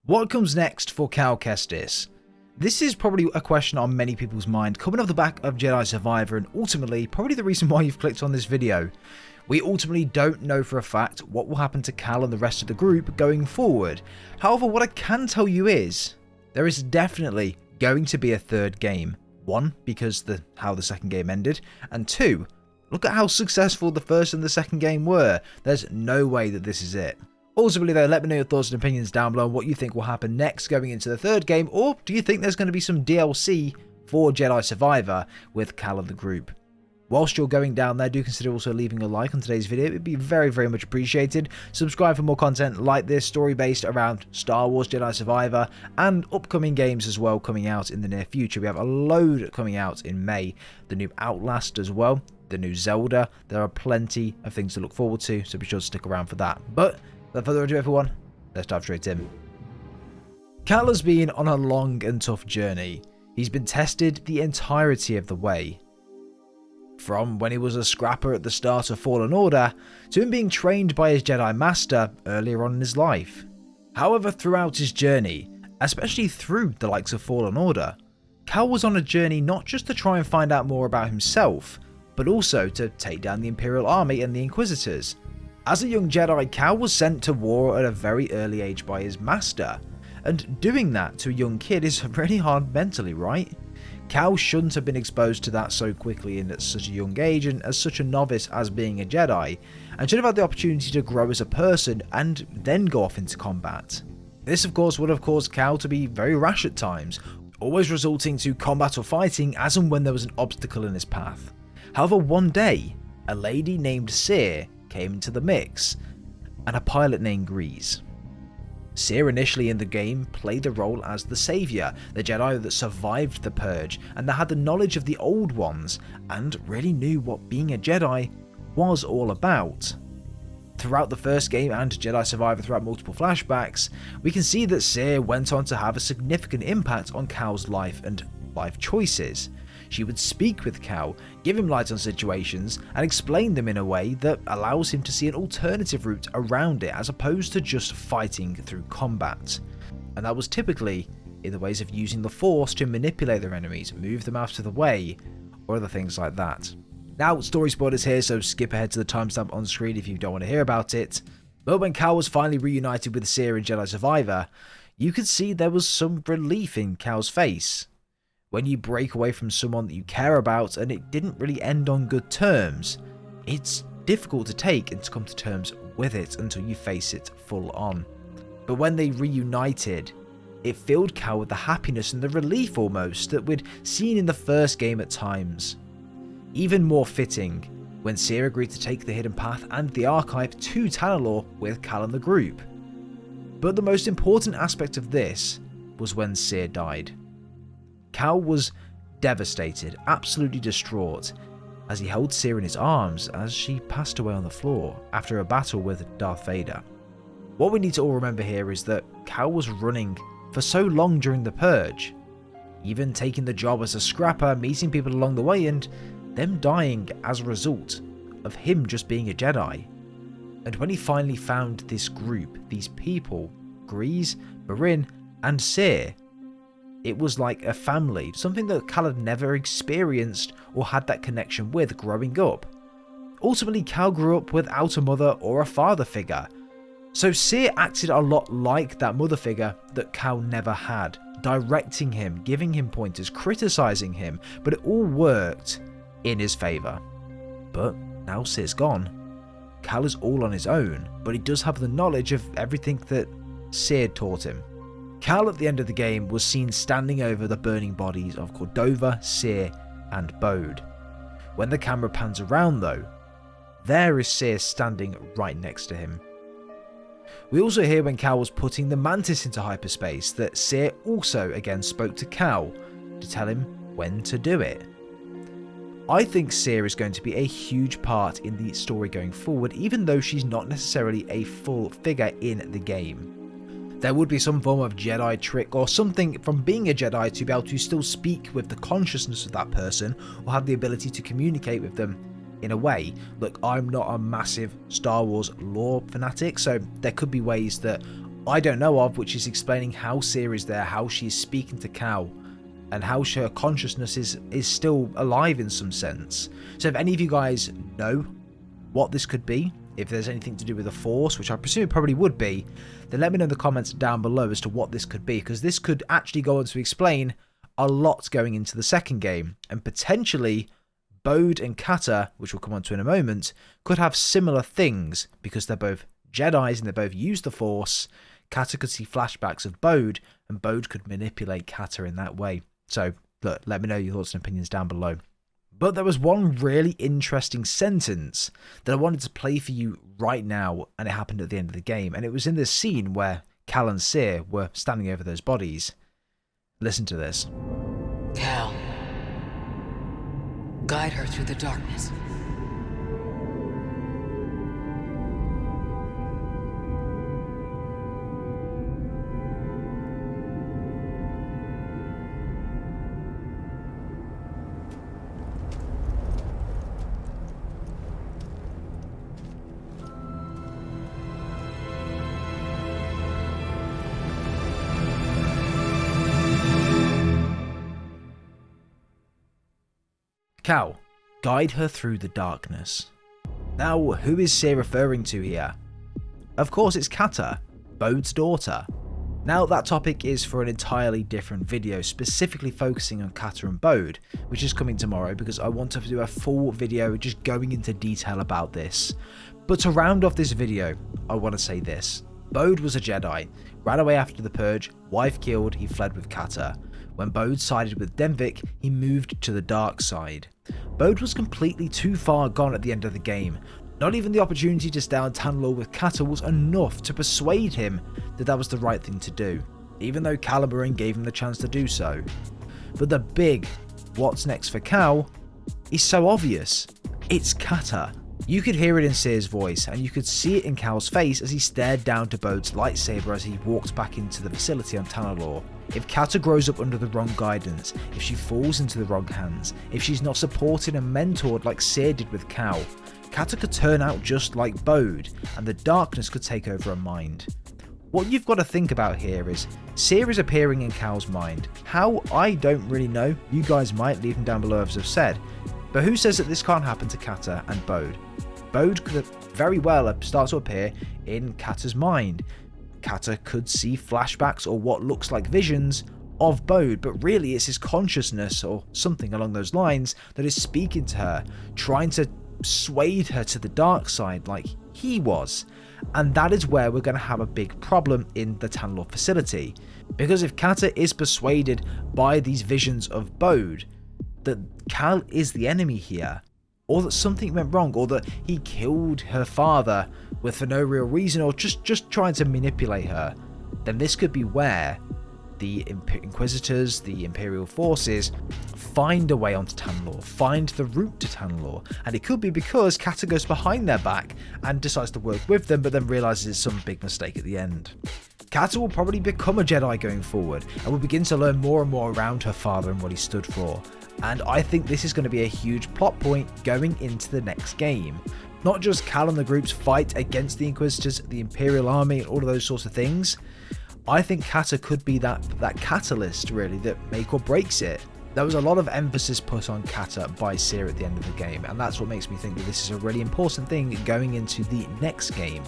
What comes next for Cal Kestis? This is probably a question on many people's mind, coming off the back of Jedi Survivor, and ultimately probably the reason why you've clicked on this video. We ultimately don't know for a fact what will happen to Cal and the rest of the group going forward. However, what I can tell you is, there is definitely going to be a third game. One, because how the second game ended, and two, look at how successful the first and the second game were. There's no way that this is it. Ultimately though, let me know your thoughts and opinions down below on what you think will happen next going into the third game, or do you think there's going to be some DLC for Jedi Survivor with Cal and the group? Whilst you're going down there, do consider also leaving a like on today's video. It would be very, very much appreciated. Subscribe for more content like this, story based around Star Wars Jedi Survivor and upcoming games as well coming out in the near future. We have a load coming out in May. The new Outlast as well, the new Zelda. There are plenty of things to look forward to, so be sure to stick around for that. But without further ado everyone, let's dive straight in. Cal has been on a long and tough journey. He's been tested the entirety of the way. From when he was a scrapper at the start of Fallen Order, to him being trained by his Jedi Master earlier on in his life. However, throughout his journey, especially through the likes of Fallen Order, Cal was on a journey not just to try and find out more about himself, but also to take down the Imperial Army and the Inquisitors. As a young Jedi, Cal was sent to war at a very early age by his master, and doing that to a young kid is really hard mentally, right? Cal shouldn't have been exposed to that so quickly and at such a young age, and as such a novice as being a Jedi, and should have had the opportunity to grow as a person and then go off into combat. This of course would have caused Cal to be very rash at times, always resulting to combat or fighting as and when there was an obstacle in his path. However, one day, a lady named Seer came into the mix, and a pilot named Grease. Seer initially in the game played the role as the saviour, the Jedi that survived the Purge and that had the knowledge of the Old Ones and really knew what being a Jedi was all about. Throughout the first game and Jedi Survivor throughout multiple flashbacks, we can see that Seer went on to have a significant impact on Cal's life and life choices. She would speak with Cal, give him light on situations, and explain them in a way that allows him to see an alternative route around it as opposed to just fighting through combat. And that was typically in the ways of using the Force to manipulate their enemies, move them out of the way, or other things like that. Now, story spoilers here, so skip ahead to the timestamp on screen if you don't want to hear about it. But when Cal was finally reunited with Seer in Jedi Survivor, you could see there was some relief in Cal's face. When you break away from someone that you care about and it didn't really end on good terms, it's difficult to take and to come to terms with it until you face it full on. But when they reunited, it filled Cal with the happiness and the relief almost that we'd seen in the first game at times. Even more fitting when Seer agreed to take the Hidden Path and the Archive to Tanalorr with Cal and the group. But the most important aspect of this was when Seer died. Cal was devastated, absolutely distraught, as he held Seer in his arms as she passed away on the floor after a battle with Darth Vader. What we need to all remember here is that Cal was running for so long during the Purge, even taking the job as a scrapper, meeting people along the way, and them dying as a result of him just being a Jedi. And when he finally found this group, these people, Grease, Marin, and Seer, it was like a family, something that Cal had never experienced or had that connection with growing up. Ultimately, Cal grew up without a mother or a father figure, so Seer acted a lot like that mother figure that Cal never had, directing him, giving him pointers, criticising him, but it all worked in his favour. But now Seer's gone. Cal is all on his own, but he does have the knowledge of everything that Seer taught him. Cal at the end of the game was seen standing over the burning bodies of Cordova, Seer, and Bode. When the camera pans around though, there is Seer standing right next to him. We also hear when Cal was putting the Mantis into hyperspace that Seer also again spoke to Cal to tell him when to do it. I think Seer is going to be a huge part in the story going forward, even though she's not necessarily a full figure in the game. There would be some form of Jedi trick or something from being a Jedi to be able to still speak with the consciousness of that person or have the ability to communicate with them in a way. Look, I'm not a massive Star Wars lore fanatic, so there could be ways that I don't know of, which is explaining how Cere is there, how she is speaking to Cal, and how her consciousness is still alive in some sense. So if any of you guys know what this could be, if there's anything to do with the Force, which I presume it probably would be, then let me know in the comments down below as to what this could be, because this could actually go on to explain a lot going into the second game, and potentially Bode and Kata, which we'll come on to in a moment, could have similar things, because they're both Jedis and they both use the Force. Kata could see flashbacks of Bode, and Bode could manipulate Kata in that way. So, look, let me know your thoughts and opinions down below. But there was one really interesting sentence that I wanted to play for you right now, and it happened at the end of the game, and it was in this scene where Cal and Cere were standing over those bodies. Listen to this. Cal, guide her through the darkness. Cal, guide her through the darkness. Now, who is Cere referring to here? Of course it's Kata, Bode's daughter. Now that topic is for an entirely different video, specifically focusing on Kata and Bode, which is coming tomorrow because I want to do a full video just going into detail about this. But to round off this video, I want to say this. Bode was a Jedi, ran away after the Purge, wife killed, he fled with Kata. When Bode sided with Denvik, he moved to the dark side. Bode was completely too far gone at the end of the game. Not even the opportunity to stay on Tanalorr with Kata was enough to persuade him that that was the right thing to do, even though Caliburn gave him the chance to do so. But the big what's next for Cal is so obvious. It's Kata. You could hear it in Cere's voice, and you could see it in Cal's face as he stared down to Bode's lightsaber as he walked back into the facility on Tanalorr. If Kata grows up under the wrong guidance, if she falls into the wrong hands, if she's not supported and mentored like Cere did with Cal, Kata could turn out just like Bode, and the darkness could take over her mind. What you've got to think about here is, Cere is appearing in Cal's mind. How? I don't really know. You guys might, leave them down below as I've said. But who says that this can't happen to Kata and Bode? Bode could very well start to appear in Kata's mind. Kata could see flashbacks or what looks like visions of Bode, but really it's his consciousness or something along those lines that is speaking to her, trying to sway her to the dark side like he was. And that is where we're going to have a big problem in the Tanalorr facility. Because if Kata is persuaded by these visions of Bode that Cal is the enemy here, or that something went wrong, or that he killed her father for no real reason, or just trying to manipulate her, then this could be where the Inquisitors, the Imperial forces, find a way onto Tanalorr, find the route to Tanalorr. And it could be because Kata goes behind their back and decides to work with them, but then realizes it's some big mistake at the end. Kata will probably become a Jedi going forward, and will begin to learn more and more around her father and what he stood for. And I think this is going to be a huge plot point going into the next game. Not just Cal and the group's fight against the Inquisitors, the Imperial Army, and all of those sorts of things. I think Kata could be that catalyst, really, that make or breaks it. There was a lot of emphasis put on Kata by Cere at the end of the game, and that's what makes me think that this is a really important thing going into the next game.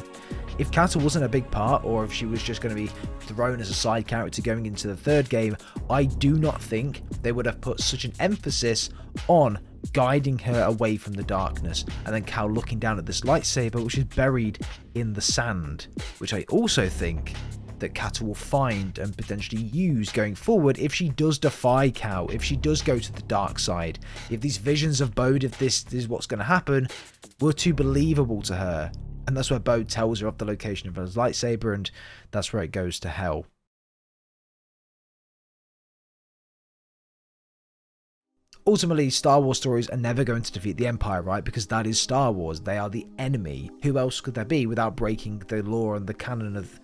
If Kata wasn't a big part, or if she was just going to be thrown as a side character going into the third game, I do not think they would have put such an emphasis on guiding her away from the darkness, and then Cal looking down at this lightsaber which is buried in the sand, which I also think that Kata will find and potentially use going forward if she does defy Cal, if she does go to the dark side, if these visions of Bode, if this is what's going to happen, were too believable to her. And that's where Bode tells her of the location of his lightsaber, and that's where it goes to hell. Ultimately, Star Wars stories are never going to defeat the Empire, right? Because that is Star Wars. They are the enemy. Who else could there be without breaking the law and the canon of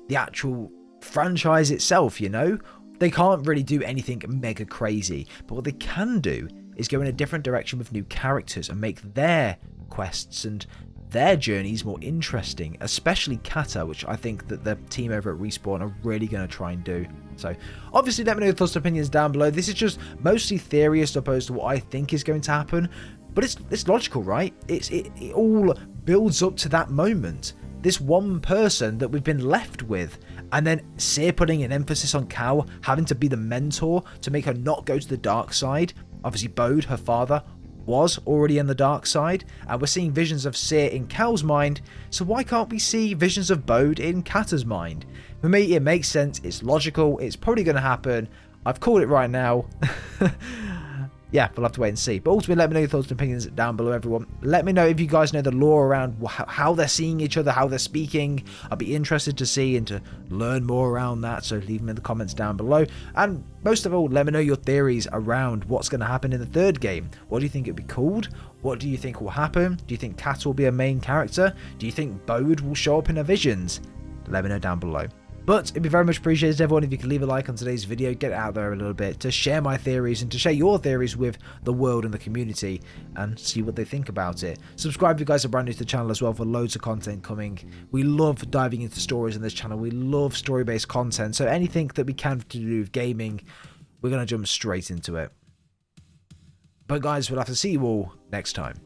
the actual franchise itself, you know? They can't really do anything mega crazy, but what they can do is go in a different direction with new characters and make their quests and their journey is more interesting, especially Kata, which I think that the team over at Respawn are really going to try and do. So obviously let me know your thoughts and opinions down below. This is just mostly theory as opposed to what I think is going to happen, but it's logical, right? It all builds up to that moment. This one person that we've been left with, and then Seer putting an emphasis on Cal having to be the mentor to make her not go to the dark side. Obviously Bode, her father, was already in the dark side, and we're seeing visions of Seer in Cal's mind, so why can't we see visions of Bode in Kata's mind? For me, it makes sense, it's logical, it's probably going to happen. I've called it right now. Yeah, we'll have to wait and see. But ultimately, let me know your thoughts and opinions down below, everyone. Let me know if you guys know the lore around how they're seeing each other, how they're speaking. I'll be interested to see and to learn more around that, so leave them in the comments down below. And most of all, let me know your theories around what's going to happen in the third game. What do you think it'll be called? What do you think will happen? Do you think Kat will be a main character? Do you think Bode will show up in her visions? Let me know down below. But it'd be very much appreciated, everyone, if you could leave a like on today's video, get it out there a little bit, to share my theories and to share your theories with the world and the community and see what they think about it. Subscribe if you guys are brand new to the channel as well for loads of content coming. We love diving into stories on this channel. We love story-based content, so anything that we can to do with gaming, we're going to jump straight into it. But guys, we'll have to see you all next time.